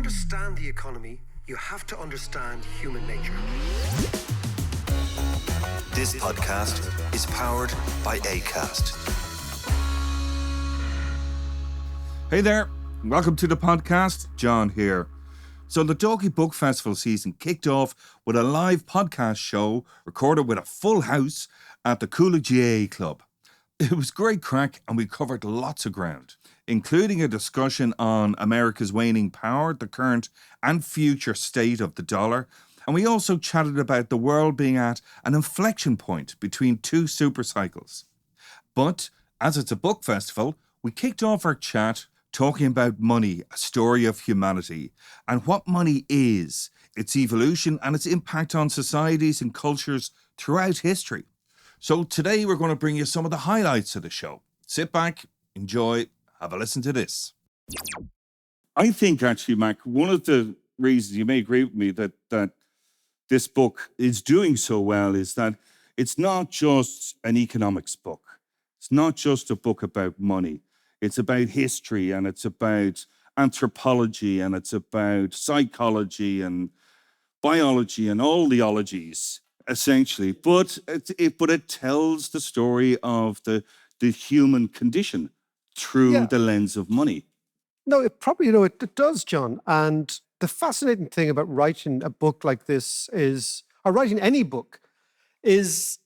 understand the economy, you have to understand human nature. This podcast is powered by Acast. Hey there, welcome to the podcast. John here. So the Dalkey Book Festival season kicked off with a live podcast show recorded with a full house at the Coolidge GAA Club. It was great crack and we covered lots of ground, including a discussion on America's waning power, the current and future state of the dollar. And we also chatted about the world being at an inflection point between two super cycles. But as it's a book festival, we kicked off our chat talking about money, a story of humanity, and what money is, its evolution and its impact on societies and cultures throughout history. So today we're going to bring you some of the highlights of the show. Sit back, enjoy, have a listen to this. I think actually, Mac, one of the reasons you may agree with me that this book is doing so well is that it's not just an economics book. It's not just a book about money. It's about history and it's about anthropology and it's about psychology and biology and all the ologies, essentially. But it tells the story of the human condition through the lens of money. No, it probably, it does, John. And the fascinating thing about writing a book like this is, or writing any book, is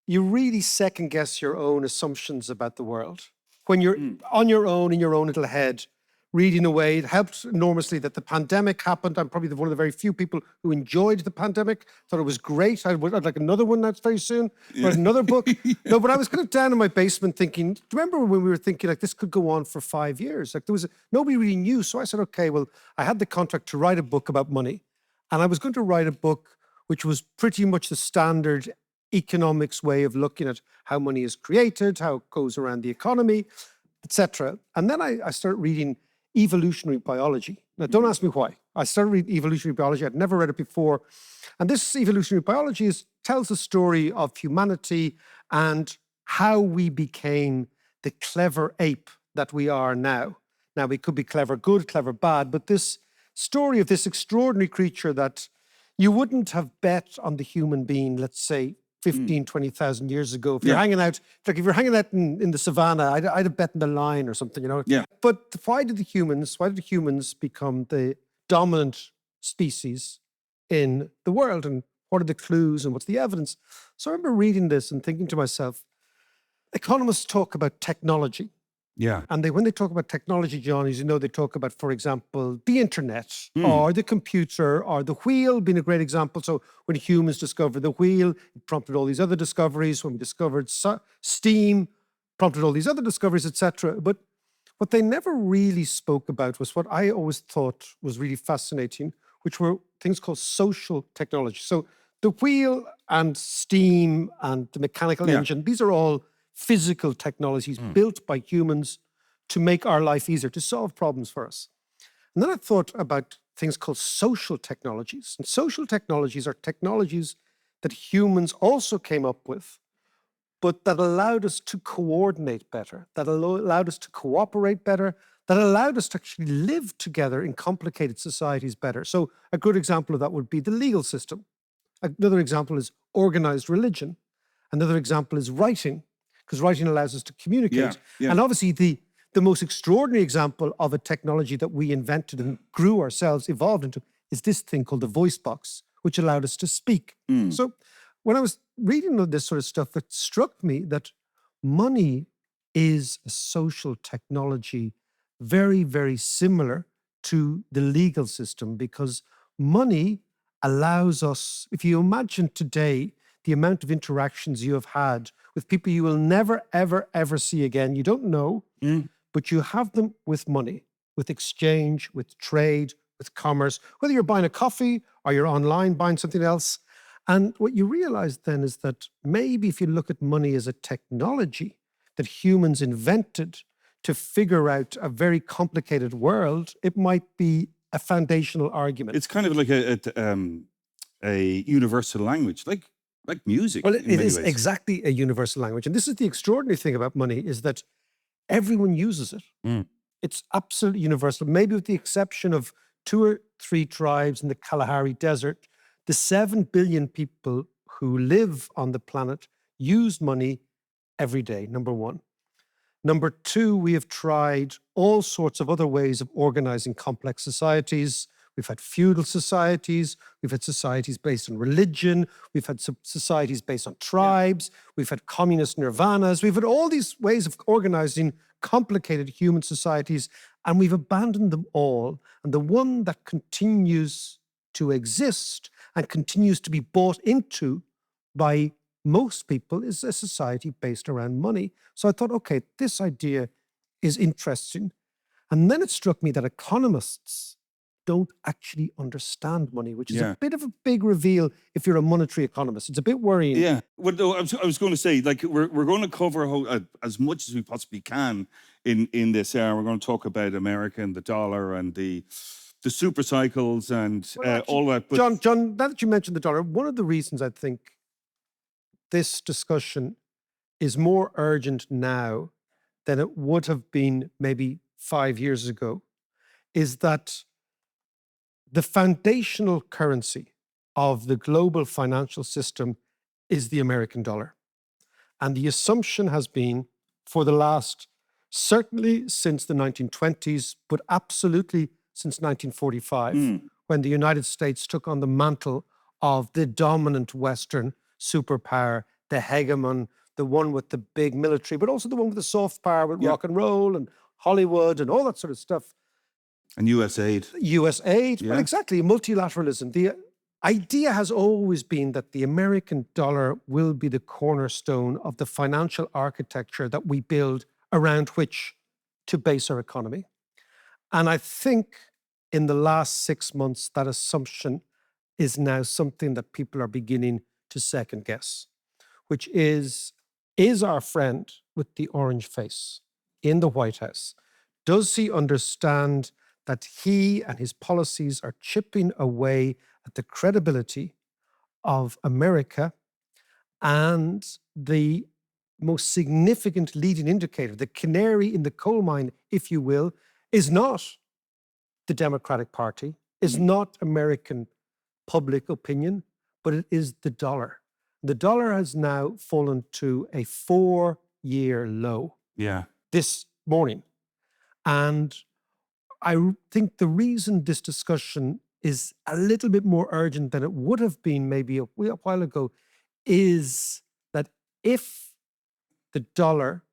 you really second guess your own assumptions about the world. When you're on your own, in your own little head, reading away, it helped enormously that the pandemic happened. I'm probably one of the very few people who enjoyed the pandemic, thought it was great. I'd like another one that's very soon, or another book. No, but I was kind of down in my basement thinking, do you remember when we were thinking like this could go on for 5 years? Like nobody really knew. So I said, okay, well, I had the contract to write a book about money. And I was going to write a book which was pretty much the standard economics way of looking at how money is created, how it goes around the economy, etc. And then I started reading evolutionary biology. Now, don't ask me why. I started reading evolutionary biology. I'd never read it before. And this evolutionary biology tells the story of humanity and how we became the clever ape that we are now. Now, we could be clever good, clever bad, but this story of this extraordinary creature that you wouldn't have bet on the human being, let's say, 15, 20,000 years ago. If you're hanging out, if you're hanging out in the savannah, I'd have bet on the lion or something, Yeah. But why did humans become the dominant species in the world? And what are the clues and what's the evidence? So I remember reading this and thinking to myself, economists talk about technology. Yeah. And when they talk about technology, John, as you know, they talk about, for example, the internet or the computer or the wheel being a great example. So when humans discovered the wheel, it prompted all these other discoveries. When we discovered steam, prompted all these other discoveries, etc. But what they never really spoke about was what I always thought was really fascinating, which were things called social technology. So the wheel and steam and the mechanical engine, these are all physical technologies built by humans to make our life easier, to solve problems for us. And then I thought about things called social technologies. And social technologies are technologies that humans also came up with, but that allowed us to coordinate better, that allowed us to cooperate better, that allowed us to actually live together in complicated societies better. So a good example of that would be the legal system. Another example is organized religion. Another example is writing, because writing allows us to communicate. And obviously the most extraordinary example of a technology that we invented and grew ourselves, evolved into, is this thing called the voice box, which allowed us to speak. So when I was reading all this sort of stuff, it struck me that money is a social technology very, very similar to the legal system, because money allows us, if you imagine today, the amount of interactions you have had with people you will never, ever, ever see again. You don't know, but you have them with money, with exchange, with trade, with commerce, whether you're buying a coffee or you're online buying something else. And what you realize then is that maybe if you look at money as a technology that humans invented to figure out a very complicated world, it might be a foundational argument. It's kind of like a universal language, like music. Well, it is exactly a universal language. And this is the extraordinary thing about money, is that everyone uses it. It's absolutely universal, maybe with the exception of 2 or 3 tribes in the Kalahari Desert, the 7 billion people who live on the planet use money every day, number one. Number two, we have tried all sorts of other ways of organizing complex societies. We've had feudal societies. We've had societies based on religion. We've had societies based on tribes. We've had communist nirvanas. We've had all these ways of organizing complicated human societies, and we've abandoned them all. And the one that continues to exist and continues to be bought into by most people is a society based around money. So I thought, okay, this idea is interesting. And then it struck me that economists don't actually understand money, which is a bit of a big reveal if you're a monetary economist. It's a bit worrying. Yeah. Well, no, I was going to say, like, we're going to cover as much as we possibly can in this hour. We're going to talk about America and the dollar and the super cycles and all that. But John, now that you mentioned the dollar, one of the reasons I think this discussion is more urgent now than it would have been maybe 5 years ago is that the foundational currency of the global financial system is the American dollar. And the assumption has been for the last, certainly since the 1920s, but absolutely since 1945, when the United States took on the mantle of the dominant Western superpower, the hegemon, the one with the big military, but also the one with the soft power with rock and roll and Hollywood and all that sort of stuff. And US aid. US aid, well, exactly, multilateralism. The idea has always been that the American dollar will be the cornerstone of the financial architecture that we build around which to base our economy. And I think in the last 6 months, that assumption is now something that people are beginning to second guess, which is our friend with the orange face in the White House, does he understand that he and his policies are chipping away at the credibility of America, and the most significant leading indicator, the canary in the coal mine, if you will, is not the Democratic Party, is not American public opinion, but it is the dollar. The dollar has now fallen to a 4-year low this morning. And I think the reason this discussion is a little bit more urgent than it would have been maybe a while ago is that if the dollar,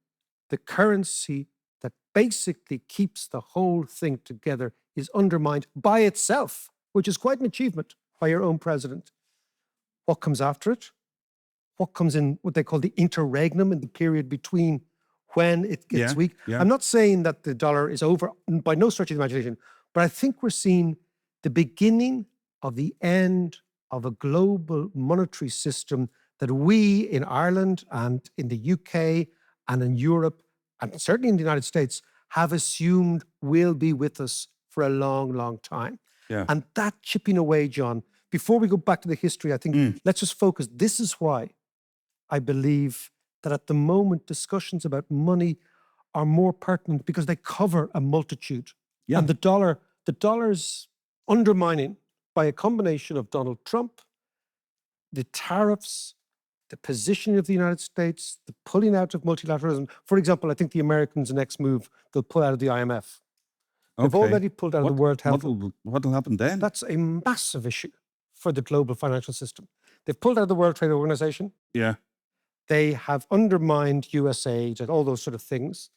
the currency that basically keeps the whole thing together, is undermined by itself, which is quite an achievement by your own president, what comes after it? What comes in what they call the interregnum, in the period between when it gets weak? I'm not saying that the dollar is over, by no stretch of the imagination, but I think we're seeing the beginning of the end of a global monetary system that we in Ireland and in the UK and in Europe and certainly in the United States have assumed will be with us for a long, long time. And that chipping away, John, before we go back to the history, I think let's just focus. This is why I believe that at the moment discussions about money are more pertinent because they cover a multitude. And the dollar's undermining by a combination of Donald Trump, the tariffs, the positioning of the United States, the pulling out of multilateralism. For example, I think the Americans' next move, they'll pull out of the IMF. They've already pulled out of the World Health. What'll happen then? That's a massive issue for the global financial system. They've pulled out of the World Trade Organization. They have undermined US aid and all those sort of things.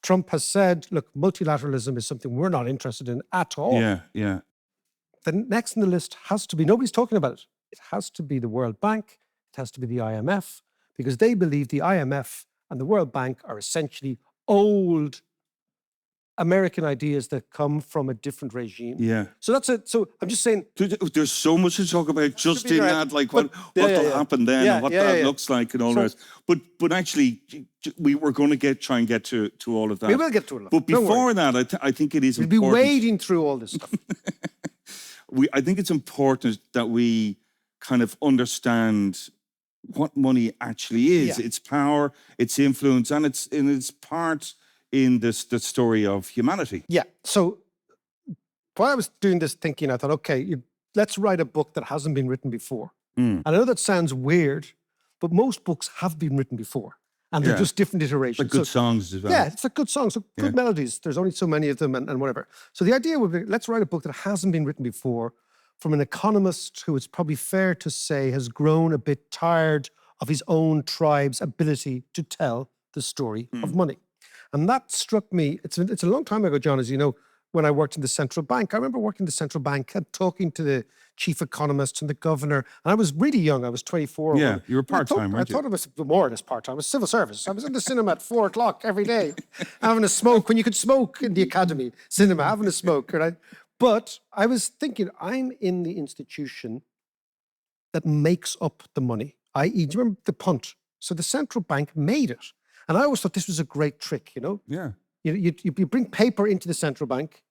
Trump has said, look, multilateralism is something we're not interested in at all. The next in the list has to be, nobody's talking about it. It has to be the World Bank. It has to be the IMF, because they believe the IMF and the World Bank are essentially old American ideas that come from a different regime. So that's it. So I'm just saying, there's so much to talk about just in that, like what will happen then and what that looks like and all the rest. But actually, we're going to try and get to all of that. We will get to it. But before that, I think it is important. We'll be wading through all this stuff. I think it's important that we kind of understand what money actually is, its power, its influence, and its part in the story of humanity. So while I was doing this thinking, I thought, okay, let's write a book that hasn't been written before. And I know that sounds weird, but most books have been written before. And they're just different iterations. Like good songs as well. Yeah, it's like good songs, so good melodies. There's only so many of them and whatever. So the idea would be, let's write a book that hasn't been written before from an economist who it's probably fair to say has grown a bit tired of his own tribe's ability to tell the story of money. And that struck me, it's a long time ago, John, as you know, when I worked in the central bank. I remember working in the central bank and talking to the chief economist and the governor. And I was really young. I was 24. Yeah, you were part-time, weren't you? I thought it was more or less part-time. I was civil service. I was in the cinema at 4 o'clock every day, having a smoke when you could smoke in the academy cinema, having a smoke, right? But I was thinking, I'm in the institution that makes up the money, i.e., do you remember the punt? So the central bank made it. And I always thought this was a great trick, you know? Yeah. You bring paper into the central bank.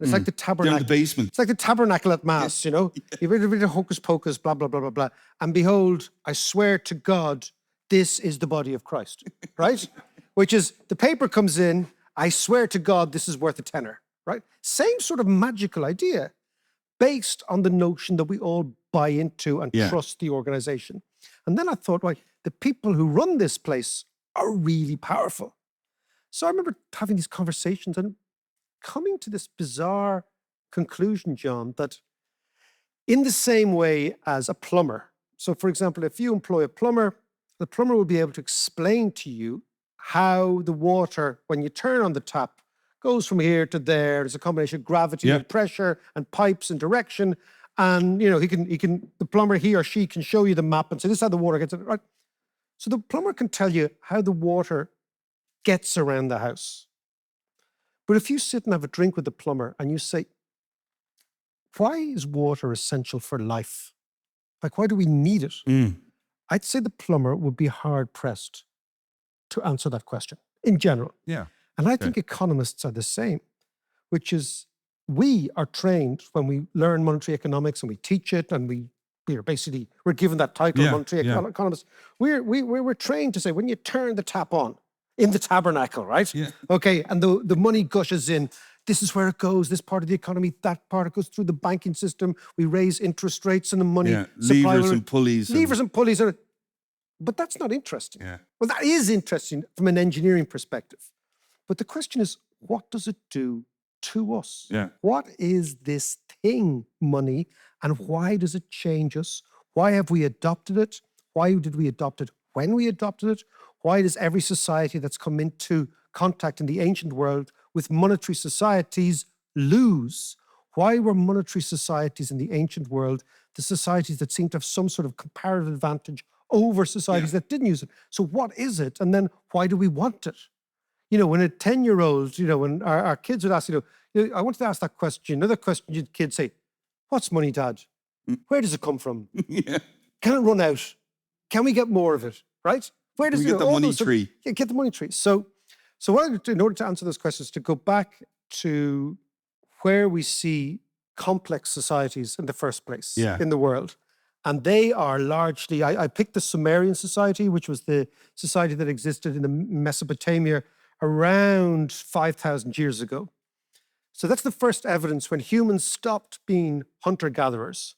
It's like the tabernacle. Down the basement. It's like the tabernacle at Mass, you know? You read a bit of hocus pocus, blah, blah, blah, blah, blah. And behold, I swear to God, this is the body of Christ, right? Which is, the paper comes in, I swear to God, this is worth a tenner, right? Same sort of magical idea based on the notion that we all buy into and trust the organization. And then I thought, right, the people who run this place are really powerful. So I remember having these conversations and coming to this bizarre conclusion, John, that in the same way as a plumber, so for example, if you employ a plumber, the plumber will be able to explain to you how the water, when you turn on the tap, goes from here to there. There's a combination of gravity and pressure and pipes and direction. And, you know, the plumber, he or she can show you the map and say, this is how the water gets, right? So the plumber can tell you how the water gets around the house. But if you sit and have a drink with the plumber and you say, why is water essential for life? Like, why do we need it? I'd say the plumber would be hard pressed to answer that question in general. Yeah. And I think economists are the same, which is we are trained when we learn monetary economics and we teach it and we're given that title, monetary economist. We're trained to say, when you turn the tap on in the tabernacle, right? Yeah. Okay, and the money gushes in. This is where it goes, this part of the economy, that part, it goes through the banking system. We raise interest rates and the money supply. Levers and pulleys. Levers and pulleys. But that's not interesting. Yeah. Well, that is interesting from an engineering perspective. But the question is, what does it do to us? Yeah. What is this thing, money, and why does it change us? Why have we adopted it? Why did we adopt it when we adopted it? Why does every society that's come into contact in the ancient world with monetary societies lose? Why were monetary societies in the ancient world the societies that seemed to have some sort of comparative advantage over societies that didn't use it? So what is it? And then why do we want it? You know, when a 10-year-old, you know, when our kids would ask, you know, I wanted to ask that question. Another question, kids say, what's money, Dad? Where does it come from? Can it run out? Can we get more of it? Right? Where does we get the money tree? Get the money tree. So what I do in order to answer those questions, to go back to where we see complex societies in the first place in the world. And they are largely, I picked the Sumerian society, which was the society that existed in the Mesopotamia around 5,000 years ago. So that's the first evidence when humans stopped being hunter-gatherers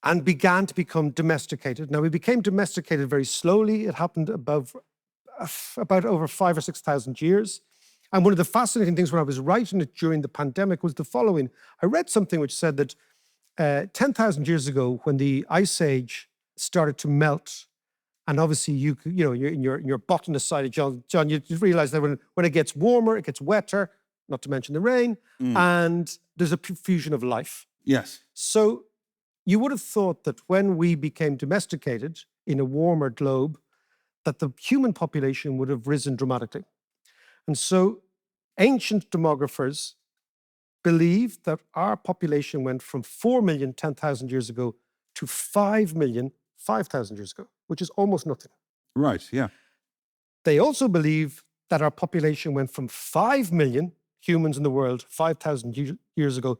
and began to become domesticated. Now, we became domesticated very slowly. It happened about over 5,000 or 6,000 years. And one of the fascinating things when I was writing it during the pandemic was the following. I read something which said that 10,000 years ago, when the Ice Age started to melt, and obviously you're in your botanist side, John, you realize that when it gets warmer, it gets wetter, not to mention the rain, and there's a fusion of life. Yes. So you would have thought that when we became domesticated in a warmer globe, that the human population would have risen dramatically. And so ancient demographers believe that our population went from 4 million 10,000 years ago to 5 million 5,000 years ago, which is almost nothing. Right, yeah. They also believe that our population went from 5 million humans in the world 5,000 years ago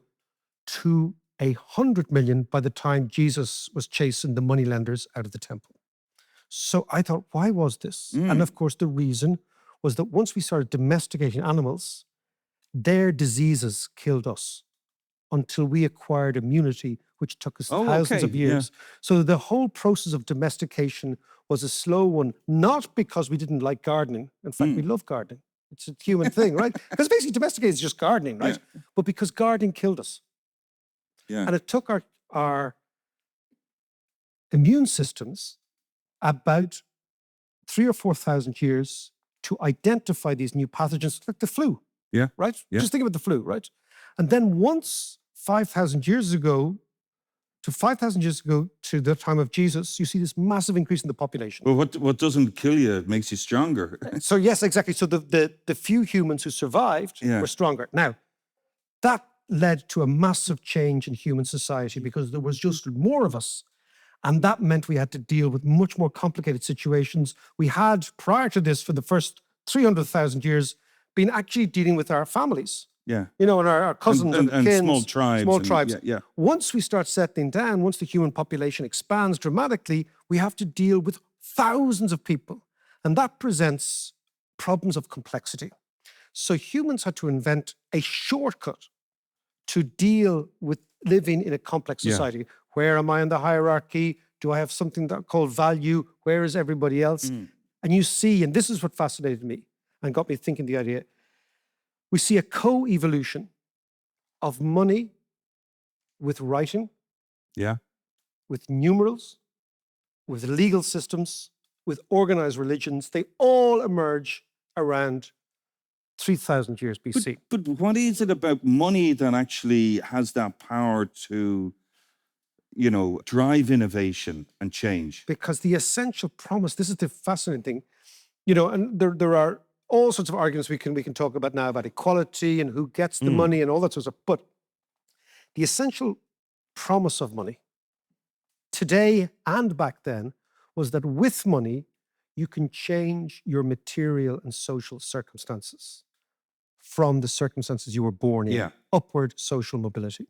to 100 million by the time Jesus was chasing the moneylenders out of the temple. So I thought, why was this? And of course, the reason was that once we started domesticating animals, their diseases killed us. until we acquired immunity, which took us Oh, thousands of okay, yeah. years. So the whole process of domestication was a slow one, not because we didn't like gardening. In fact, we love gardening. It's a human thing, right? Because basically domesticated is just gardening, right? But because gardening killed us. Yeah. And it took our immune systems about 3,000 or 4,000 years to identify these new pathogens, like the flu. Yeah. Right? Yeah. Just think about the flu, right? And then once 5,000 years ago to the time of Jesus, you see this massive increase in the population. Well, what doesn't kill you makes you stronger. So yes, exactly. So the few humans who survived Yeah. were stronger. Now, that led to a massive change in human society because there was just more of us. And that meant we had to deal with much more complicated situations. We had, prior to this, for the first 300,000 years, been actually dealing with our families. Yeah. You know, and our cousins and and small kins, tribes. Small and- tribes. Yeah. Once we start settling down, once the human population expands dramatically, we have to deal with thousands of people. And that presents problems of complexity. So humans had to invent a shortcut to deal with living in a complex Yeah. society. Where am I in the hierarchy? Do I have something called value? Where is everybody else? And you see, and this is what fascinated me and got me thinking the idea, we see a co-evolution of money with writing, Yeah. with numerals, with legal systems, with organized religions. They all emerge around 3,000 years BC. But what is it about money that actually has that power to, drive innovation and change? Because the essential promise, this is the fascinating thing, and there are all sorts of arguments we can talk about now about equality and who gets the money and all that sort of stuff. But the essential promise of money today and back then was that with money, you can change your material and social circumstances from the circumstances you were born in. Yeah. Upward social mobility.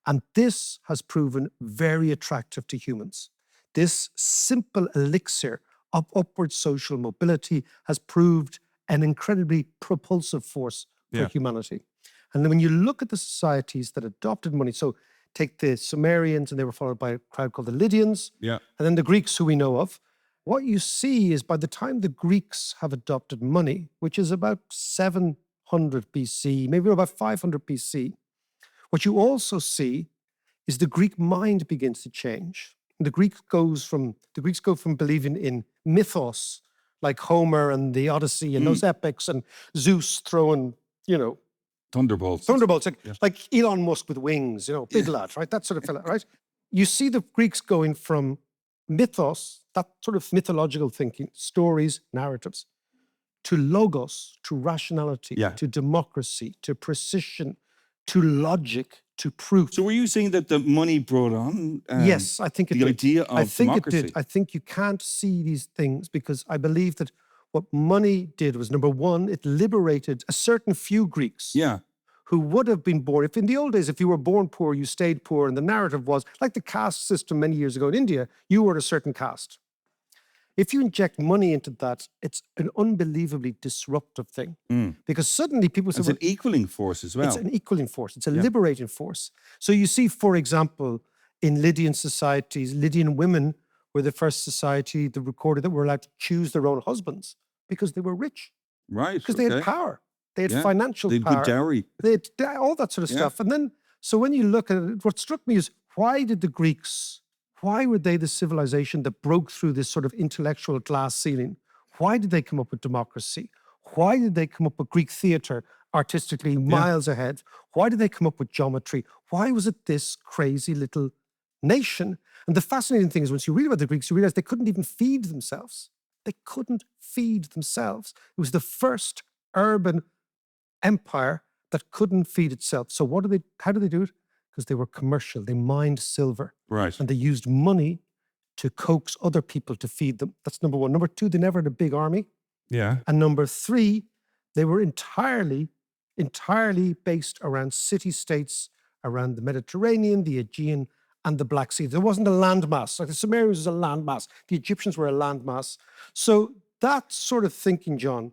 And this has proven very attractive to humans. This simple elixir of upward social mobility has proved an incredibly propulsive force for Yeah. humanity. And then when you look at the societies that adopted money, so take the Sumerians, and they were followed by a crowd called the Lydians, Yeah. and then the Greeks, who we know of, what you see is by the time the Greeks have adopted money, which is about 700 BC, maybe about 500 BC, what you also see is the Greek mind begins to change. The Greeks go from believing in mythos, like Homer and the Odyssey and those epics, and Zeus throwing, Thunderbolts. like Elon Musk with wings, big lad, right? That sort of fella, right? You see the Greeks going from mythos, that sort of mythological thinking, stories, narratives, to logos, to rationality, Yeah. to democracy, to precision, to logic, to proof. So were you saying that the money brought on Yes, I think it the did. idea of I think democracy? it did. I think you can't see these things because I believe that what money did was, number one, it liberated a certain few Greeks Yeah. who would have been born, if in the old days, if you were born poor, you stayed poor, and the narrative was, like the caste system many years ago in India, you were a certain caste. If you inject money into that, it's an unbelievably disruptive thing. Because suddenly people say, It's an equaling force as well. it's an equaling force. It's a liberating force. So you see, for example, in Lydian societies, Lydian women were the first society that recorded that were allowed to choose their own husbands because they were rich, Right. because they had power. They had financial They had power. good dowry. They had all that sort of stuff. And then, so when you look at it, what struck me is, why were they the civilization that broke through this sort of intellectual glass ceiling? Why did they come up with democracy? Why did they come up with Greek theater artistically miles ahead? Why did they come up with geometry? Why was it this crazy little nation? And the fascinating thing is, once you read about the Greeks, you realize they couldn't even feed themselves. They couldn't feed themselves. It was the first urban empire that couldn't feed itself. So how did they do it? Because they were commercial. They mined silver. Right. And they used money to coax other people to feed them. That's number one. Number two, they never had a big army. Yeah. And number three, they were entirely based around city-states around the Mediterranean, the Aegean, and the Black Sea. There wasn't a landmass. Like the Sumerians was a landmass. The Egyptians were a landmass. So that sort of thinking, John,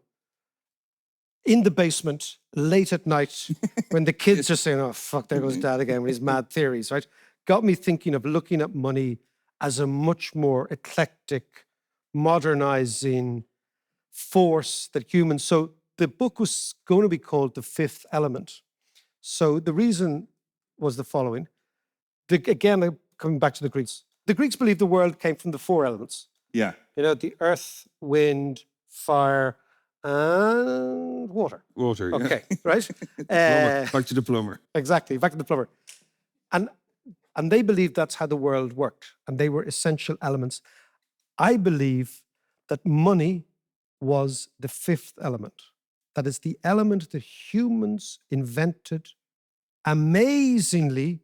in the basement late at night when the kids are saying, oh, fuck, there goes dad again with his mad theories, right? Got me thinking of looking at money as a much more eclectic, modernizing force that humans. So the book was going to be called The Fifth Element. So the reason was the following. Again, coming back to the Greeks believed the world came from the four elements. Yeah. You know, the earth, wind, fire, and water. Water, yeah. Okay, right? Plumber. Back to the plumber. Exactly, back to the plumber. And they believed that's how the world worked, and they were essential elements. I believe that money was the fifth element. That is the element that humans invented, amazingly,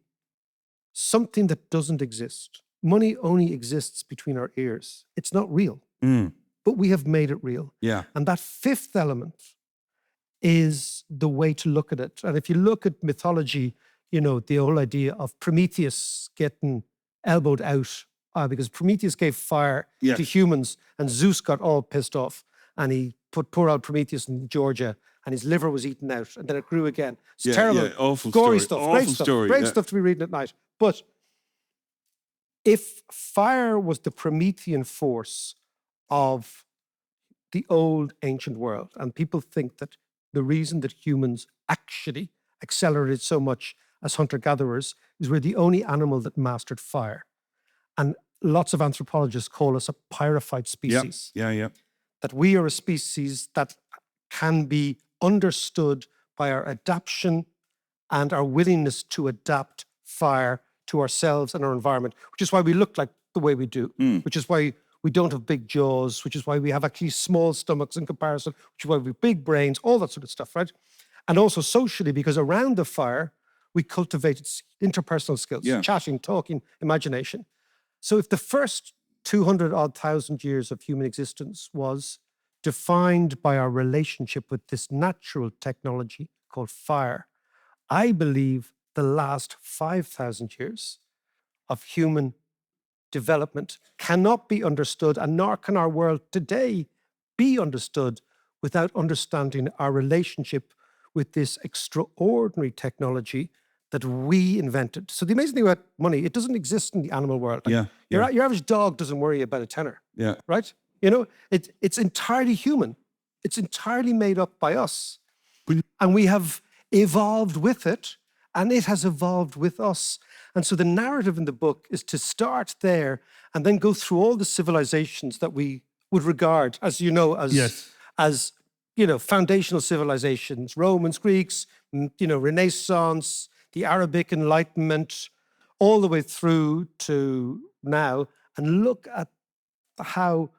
something that doesn't exist. Money only exists between our ears. It's not real, but we have made it real. Yeah. And that fifth element is the way to look at it. And if you look at mythology, you know, the whole idea of Prometheus getting elbowed out because Prometheus gave fire to humans and Zeus got all pissed off and he put poor old Prometheus in Georgia and his liver was eaten out and then it grew again. It's terrible, awful gory story. stuff, Awful great stuff, story, great stuff to be reading at night. But if fire was the Promethean force of the old ancient world, and people think that the reason that humans actually accelerated so much as hunter-gatherers is we're the only animal that mastered fire. And lots of anthropologists call us a pyrophyte species. Yeah. That we are a species that can be understood by our adaptation and our willingness to adapt fire to ourselves and our environment, which is why we look like the way we do, which is why we don't have big jaws, which is why we have actually small stomachs in comparison, which is why we have big brains, all that sort of stuff, right? And also socially, because around the fire, we cultivated interpersonal skills, chatting, talking, imagination. So if the first 200-odd thousand years of human existence was defined by our relationship with this natural technology called fire, I believe the last 5,000 years of human development cannot be understood, and nor can our world today be understood without understanding our relationship with this extraordinary technology that we invented. So the amazing thing about money, it doesn't exist in the animal world. Like your average dog doesn't worry about a tenner, right? You know, it's entirely human. It's entirely made up by us. And we have evolved with it, and it has evolved with us. And so the narrative in the book is to start there and then go through all the civilizations that we would regard, as you know, as you know, foundational civilizations, Romans, Greeks, you know, Renaissance, the Arabic Enlightenment, all the way through to now, and look at how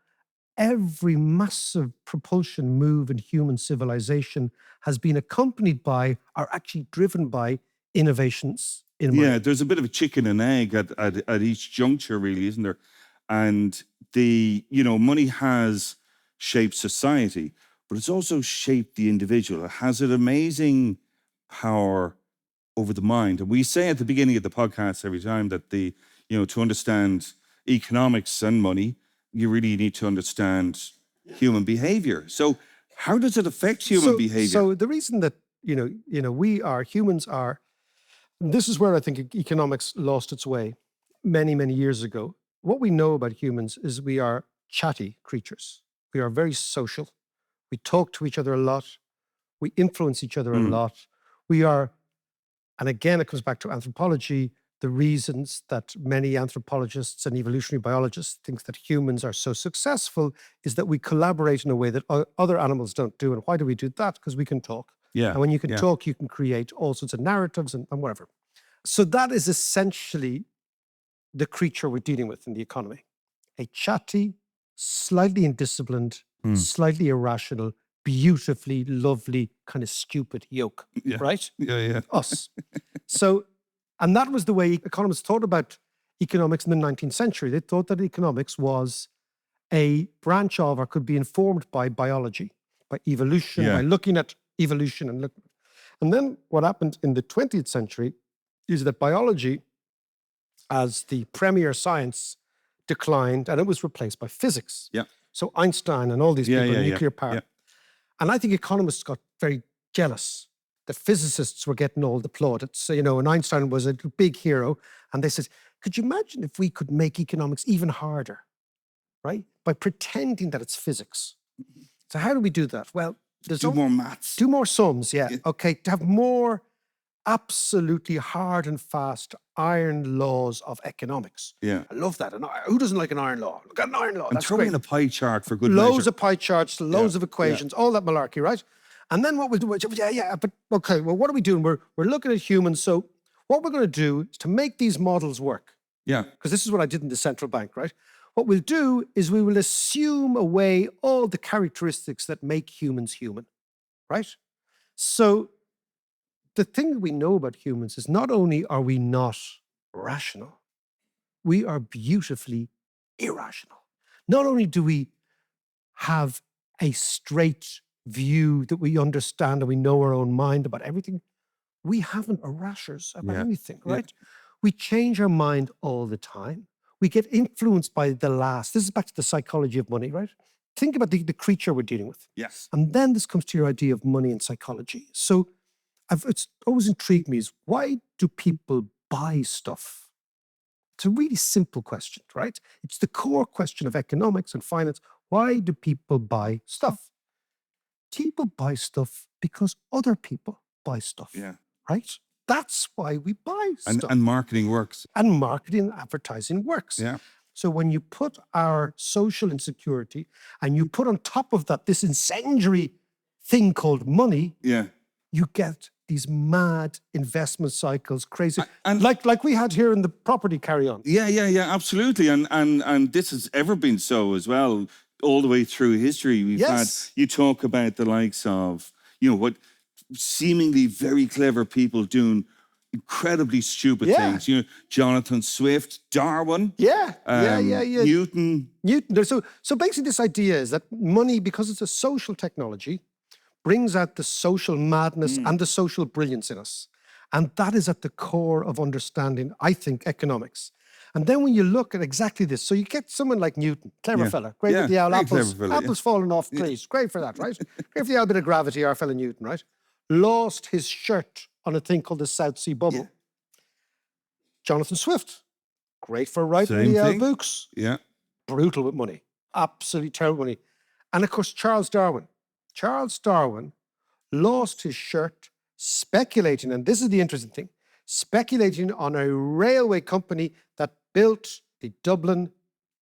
every massive propulsion move in human civilization has been accompanied by, or actually driven by, innovations in money. Yeah, there's a bit of a chicken and egg at each juncture, really, isn't there? And money has shaped society, but it's also shaped the individual. It has an amazing power over the mind. And we say at the beginning of the podcast every time that to understand economics and money, you really need to understand human behavior. So how does it affect human behavior? So the reason that, humans are, this is where I think economics lost its way many, many years ago. What we know about humans is we are chatty creatures. We are very social. We talk to each other a lot. We influence each other a lot. We are, and again, it comes back to anthropology, the reasons that many anthropologists and evolutionary biologists think that humans are so successful is that we collaborate in a way that other animals don't do. And why do we do that? Because we can talk. Yeah. And when you can talk, you can create all sorts of narratives and whatever. So that is essentially the creature we're dealing with in the economy. A chatty, slightly indisciplined, slightly irrational, beautifully lovely, kind of stupid yoke, right? Yeah. Us. So, and that was the way economists thought about economics in the 19th century. They thought that economics was a branch of, or could be informed by, biology, by evolution, by looking at evolution and then what happened in the 20th century is that biology as the premier science declined and it was replaced by physics. Yeah. So Einstein and all these people, nuclear power. Yeah. And I think economists got very jealous that physicists were getting all the plaudits. So, and Einstein was a big hero. And they said, could you imagine if we could make economics even harder, right? By pretending that it's physics. So how do we do that? Well, Do more maths. do more sums, yeah. Okay, to have more absolutely hard and fast iron laws of economics. Yeah. I love that. And who doesn't like an iron law? Look at an iron law. And That's throw great. in a pie chart for good Loads measure. of pie charts, loads of equations, all that malarkey, right? And then what we'll do, but okay, well, what are we doing? We're looking at humans. So what we're going to do is to make these models work, Yeah. because this is what I did in the central bank, right? What we'll do is we will assume away all the characteristics that make humans human, right? So the thing that we know about humans is not only are we not rational, we are beautifully irrational. Not only do we have a straight view that we understand and we know our own mind about everything, we haven't a rashers about anything, right? We change our mind all the time. We get influenced by the last. This is back to the psychology of money, right? Think about the creature we're dealing with. Yes. And then this comes to your idea of money and psychology. So it's always intrigued me is, why do people buy stuff? It's a really simple question, right? It's the core question of economics and finance. Why do people buy stuff? People buy stuff because other people buy stuff, right? That's why we buy stuff. And marketing works. And marketing and advertising works. Yeah. So when you put our social insecurity and you put on top of that this incendiary thing called money, you get these mad investment cycles, crazy, And like we had here in the property carry-on. Yeah, absolutely. And this has ever been so as well, all the way through history. We've had, you talk about the likes of, what seemingly very clever people doing incredibly stupid things. Jonathan Swift, Darwin. Newton. So basically this idea is that money, because it's a social technology, brings out the social madness and the social brilliance in us. And that is at the core of understanding, I think, economics. And then when you look at exactly this, so you get someone like Newton, clever fella, great with the owl, apples falling off trees, great for that, right? Great for the owl bit of gravity, our fella Newton, right? Lost his shirt on a thing called the South Sea Bubble. Jonathan Swift, great for writing the owl books. Brutal with money, absolutely terrible money. And of course, Charles Darwin. Charles Darwin lost his shirt speculating, and this is the interesting thing, speculating on a railway company that built the Dublin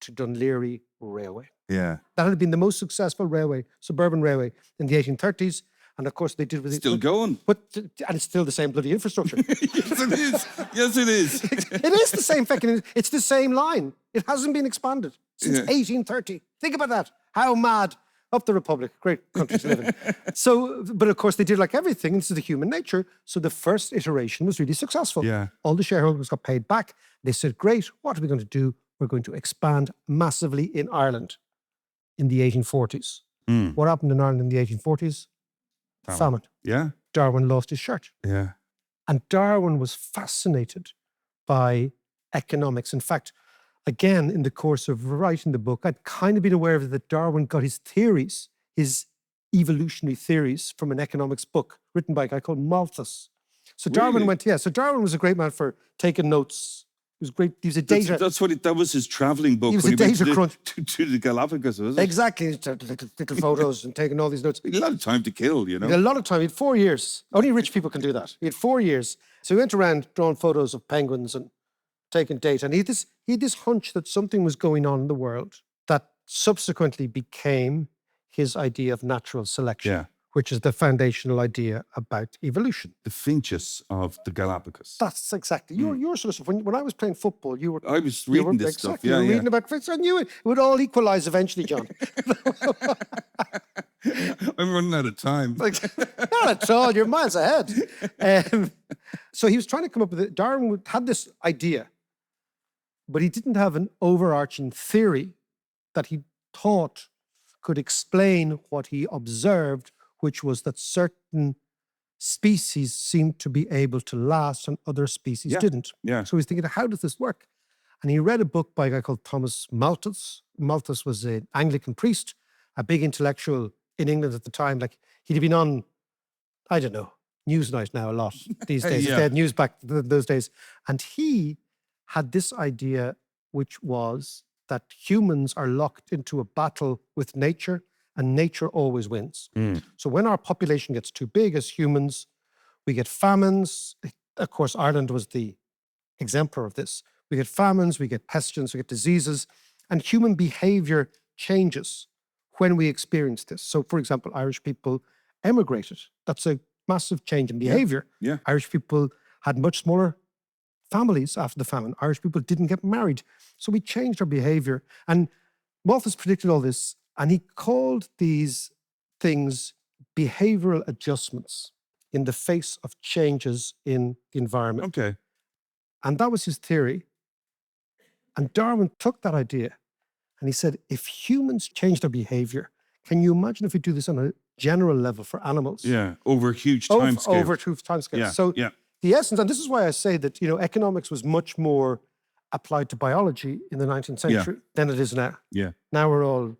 to Dunleary Railway. That had been the most successful railway, suburban railway in the 1830s. And of course they did with still going. And it's still the same bloody infrastructure. Yes, it is. Yes, it is. It is the same fucking, it's the same line. It hasn't been expanded since 1830. Think about that. How mad. Up the Republic, great country to live in. So, but of course they did like everything, this is the human nature. So the first iteration was really successful. All the shareholders got paid back. They said, great, what are we going to do? We're going to expand massively in Ireland in the 1840s. What happened in Ireland in the 1840s? Famine. Darwin lost his shirt. And Darwin was fascinated by economics. In fact, again, in the course of writing the book, I'd kind of been aware of it, that Darwin got his theories, his evolutionary theories, from an economics book written by a guy called Malthus. So Darwin so Darwin was a great man for taking notes. He was great. He was a data. That was his traveling book. He was a data crunch. To the Galapagos, was it? Exactly. He took little photos and taking all these notes. He had a lot of time to kill, He had a lot of time. He had 4 years. Only rich people can do that. He had 4 years. So he went around drawing photos of penguins and taking data. And he had this hunch that something was going on in the world that subsequently became his idea of natural selection, which is the foundational idea about evolution. The finches of the Galapagos. That's exactly. You're sort of, when I was playing football, I was reading this stuff. You were reading about finches. I knew it. It would all equalize eventually, John. I'm running out of time. Not at all. You're miles ahead. So he was trying to come up with it. Darwin had this idea, but he didn't have an overarching theory that he thought could explain what he observed, which was that certain species seemed to be able to last and other species didn't. So he's thinking, how does this work? And he read a book by a guy called Thomas Malthus. Malthus was an Anglican priest, a big intellectual in England at the time. Like he'd been on, I don't know, Newsnight now a lot these days. Yeah. They had news back those days. And he had this idea, which was that humans are locked into a battle with nature and nature always wins. So when our population gets too big as humans, we get famines. Of course, Ireland was the exemplar of this. We get famines, we get pestilence, we get diseases, and human behavior changes when we experience this. So, for example, Irish people emigrated. That's a massive change in behavior. Yeah. Irish people had much smaller families after the famine. Irish people didn't get married. So we changed our behavior. And Malthus predicted all this, and he called these things behavioral adjustments in the face of changes in the environment. Okay. And that was his theory. And Darwin took that idea and he said, if humans change their behavior, can you imagine if we do this on a general level for animals? Yeah. Over a huge time scale. Over two time scales. Yeah. So yeah. the essence, and this is why I say that, economics was much more applied to biology in the 19th century than it is now. Yeah. Now we're all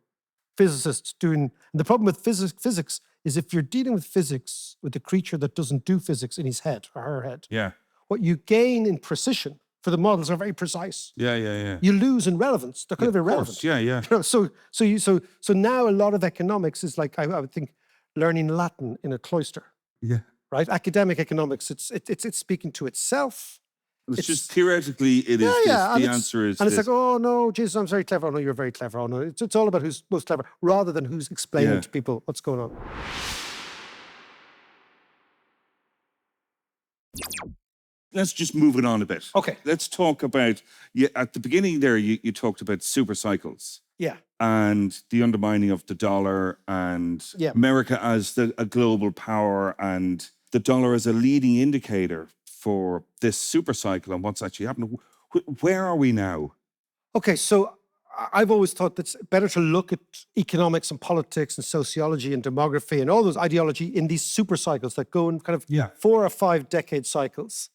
physicists doing, and the problem with physics is if you're dealing with physics with a creature that doesn't do physics in his head or her head, Yeah. what you gain in precision, for the models are very precise. Yeah. You lose in relevance. They're kind of Of irrelevant. course. Yeah. So now a lot of economics is like, I would think, learning Latin in a cloister, Yeah. right? Academic economics, it's speaking to itself. It's just theoretically, it is this. The answer is and this. it's like, oh no, Jesus, I'm very clever. Oh no, you're very clever. Oh no, it's all about who's most clever, rather than who's explaining to people what's going on. Let's just move it on a bit. Okay. Let's talk about, at the beginning there, you talked about super cycles Yeah. and the undermining of the dollar and America as a global power and the dollar as a leading indicator for this super cycle and what's actually happening. Where are we now? Okay, so I've always thought that it's better to look at economics and politics and sociology and demography and all those ideology in these super cycles that go in kind of 4 or 5 decade cycles.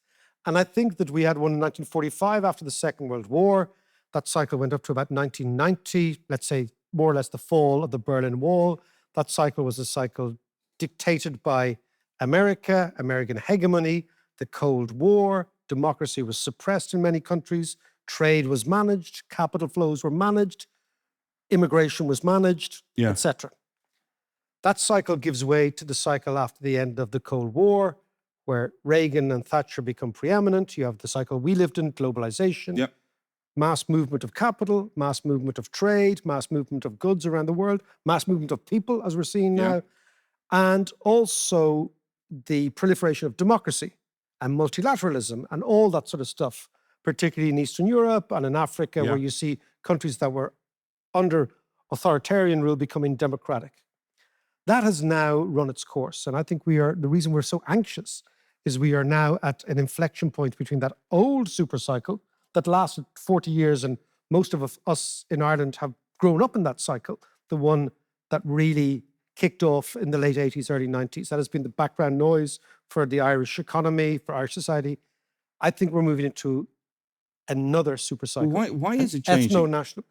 And I think that we had one in 1945 after the Second World War. That cycle went up to about 1990, let's say more or less the fall of the Berlin Wall. That cycle was a cycle dictated by America, American hegemony, the Cold War. Democracy was suppressed in many countries. Trade was managed, capital flows were managed, immigration was managed, etc. That cycle gives way to the cycle after the end of the Cold War, where Reagan and Thatcher become preeminent. You have the cycle we lived in, globalization, mass movement of capital, mass movement of trade, mass movement of goods around the world, mass movement of people, as we're seeing now, and also the proliferation of democracy and multilateralism and all that sort of stuff, particularly in Eastern Europe and in Africa, where you see countries that were under authoritarian rule becoming democratic. That has now run its course. And I think the reason we're so anxious is we are now at an inflection point between that old super cycle that lasted 40 years, and most of us in Ireland have grown up in that cycle, the one that really kicked off in the late 80s, early 90s. That has been the background noise for the Irish economy, for Irish society. I think we're moving into another super cycle. Why is it changing? Ethno-national.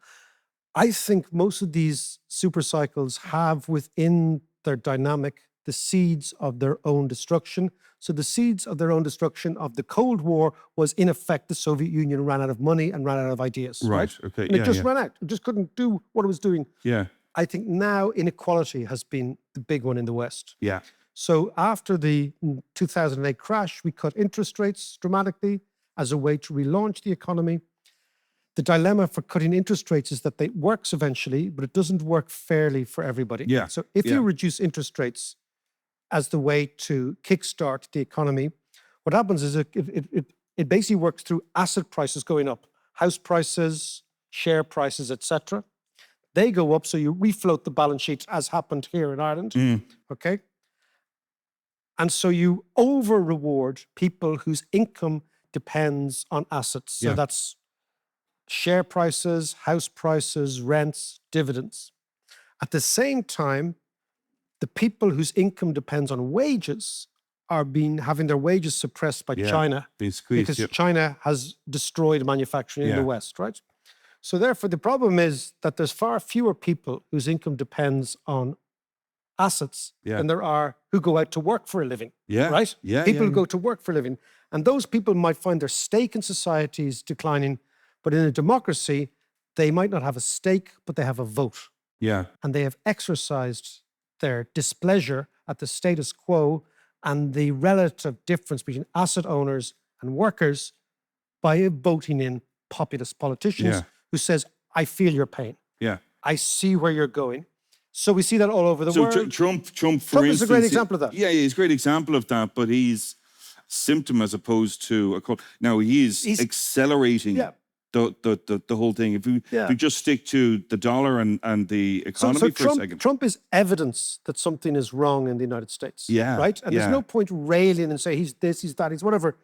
I think most of these super cycles have within their dynamic the seeds of their own destruction. So the seeds of their own destruction of the Cold War was, in effect, the Soviet Union ran out of money and ran out of ideas. Right. Okay. And it just ran out. It just couldn't do what it was doing. Yeah. I think now inequality has been the big one in the West. Yeah. So after the 2008 crash, we cut interest rates dramatically as a way to relaunch the economy. The dilemma for cutting interest rates is that it works eventually, but it doesn't work fairly for everybody. Yeah. So if you reduce interest rates as the way to kickstart the economy, what happens is it basically works through asset prices going up, house prices, share prices, etc. They go up, so you refloat the balance sheet, as happened here in Ireland. Okay. And so you over-reward people whose income depends on assets. So that's share prices, house prices, rents, dividends. At the same time, the people whose income depends on wages are having their wages suppressed by China. Being squeezed, because China has destroyed manufacturing in the West, right? So therefore, the problem is that there's far fewer people whose income depends on assets Yeah. than there are who go out to work for a living. Yeah. Right? Yeah, People yeah, who go to work for a living. And those people might find their stake in society is declining, but in a democracy, they might not have a stake, but they have a vote. Yeah. And they have exercised their displeasure at the status quo and the relative difference between asset owners and workers by voting in populist politicians Yeah. who says, I feel your pain. Yeah. I see where you're going. So we see that all over the So world. Trump, for Trump instance, is a great example of that. Yeah, he's a great example of that, but he's a symptom as opposed to a cause. Now he's accelerating Yeah. the whole thing. If we just stick to the dollar and the economy So for a second. Trump is evidence that something is wrong in the United States. Yeah, Right? And there's no point railing and say he's this, he's that, he's whatever.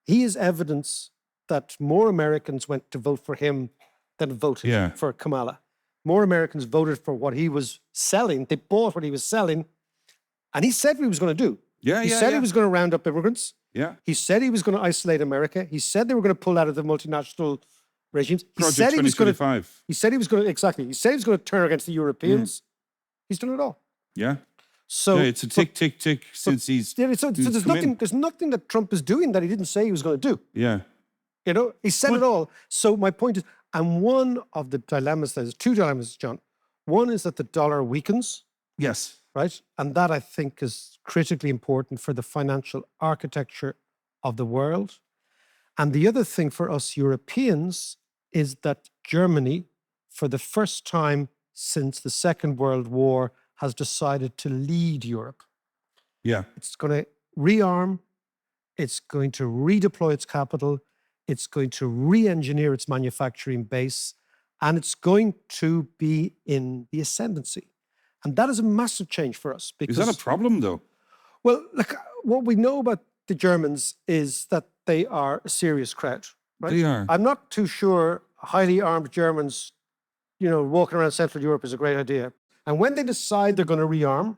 He is evidence that more Americans went to vote for him than voted for Kamala. More Americans voted for what he was selling. They bought what he was selling. And he said what he was going to do. He said he was going to round up immigrants. Yeah. He said he was going to isolate America. He said they were going to pull out of the multinational regimes. He Project said he was going to 2025. He said he was going to exactly. He said he was going to turn against the Europeans. He's done it all. Yeah. So It's a tick since he's. so there's nothing. There's nothing that Trump is doing that he didn't say he was going to do. Yeah. You know, he said it all. So my point is, and one of the dilemmas, there's two dilemmas, John. One is that the dollar weakens, Yes. right? And that I think is critically important for the financial architecture of the world. And the other thing for us Europeans is that Germany, for the first time since the Second World War, has decided to lead Europe. Yeah. It's going to rearm, it's going to redeploy its capital, it's going to re-engineer its manufacturing base, and it's going to be in the ascendancy. And that is a massive change for us. Because, Is that a problem, though? well, look, what we know about the Germans is that they are a serious crowd. Right? They are. I'm not too sure highly armed Germans, you know, walking around Central Europe is a great idea. And when they decide they're going to rearm,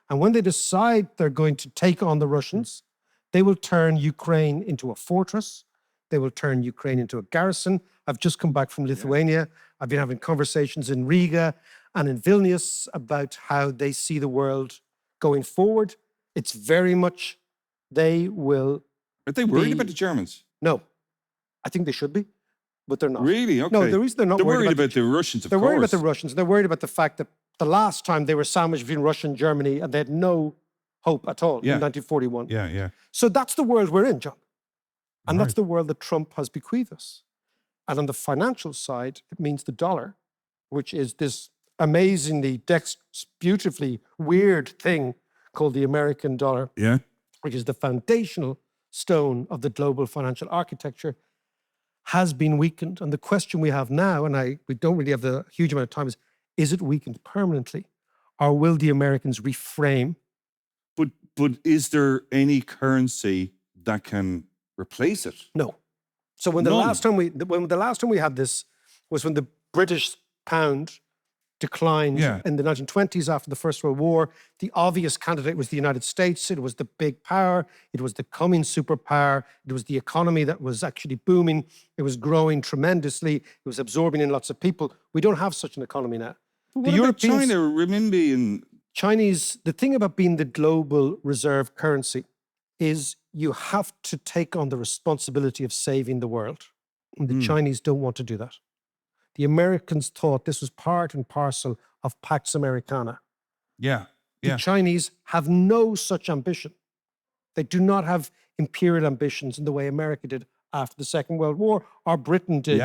and when they decide they're going to take on the Russians, they will turn Ukraine into a fortress. They will turn Ukraine into a garrison. I've just come back from Lithuania. I've been having conversations in Riga and in Vilnius about how they see the world going forward. It's very much they will. Are they worried about the Germans? No, I think they should be, but they're not. Really? Okay. No, the reason they're not They're worried about about the Russians, of They're course. worried about the Russians. They're worried about the fact that the last time they were sandwiched between Russia and Germany and they had no hope at all in 1941. Yeah, yeah. So that's the world we're in, John. And that's the world that Trump has bequeathed us. And on the financial side, it means the dollar, which is this amazingly, beautifully weird thing called the American dollar, Yeah. which is the foundational stone of the global financial architecture, has been weakened. And the question we have now, and we don't really have a huge amount of time, is it weakened permanently? Or will the Americans reframe? But is there any currency that can replace it? No. So when the last time we had this was when the British pound declined in the 1920s after the First World War. The obvious candidate was the United States. It was the big power. It was the coming superpower. It was the economy that was actually booming. It was growing tremendously. It was absorbing in lots of people. We don't have such an economy now. What about China, renminbi, and Chinese? The thing about being the global reserve currency is you have to take on the responsibility of saving the world. And the Chinese don't want to do that. The Americans thought this was part and parcel of Pax Americana. Yeah. The Chinese have no such ambition. They do not have imperial ambitions in the way America did after the Second World War, or Britain did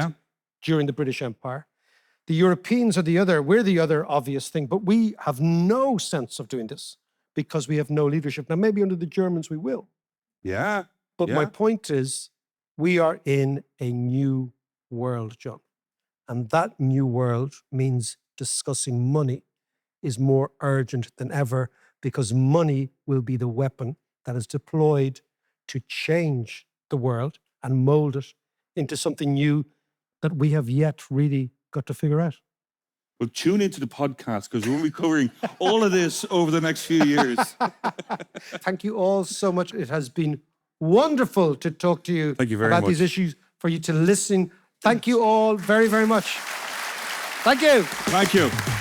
during the British Empire. The Europeans are we're the other obvious thing, but we have no sense of doing this because we have no leadership. Now, maybe under the Germans we will. Yeah. But my point is, we are in a new world, John. And that new world means discussing money is more urgent than ever because money will be the weapon that is deployed to change the world and mold it into something new that we have yet really got to figure out. Well, tune into the podcast because we'll be covering all of this over the next few years. Thank you all so much. It has been wonderful to talk to you about these issues, for you to listen. Thank you all very, very much. Thank you. Thank you.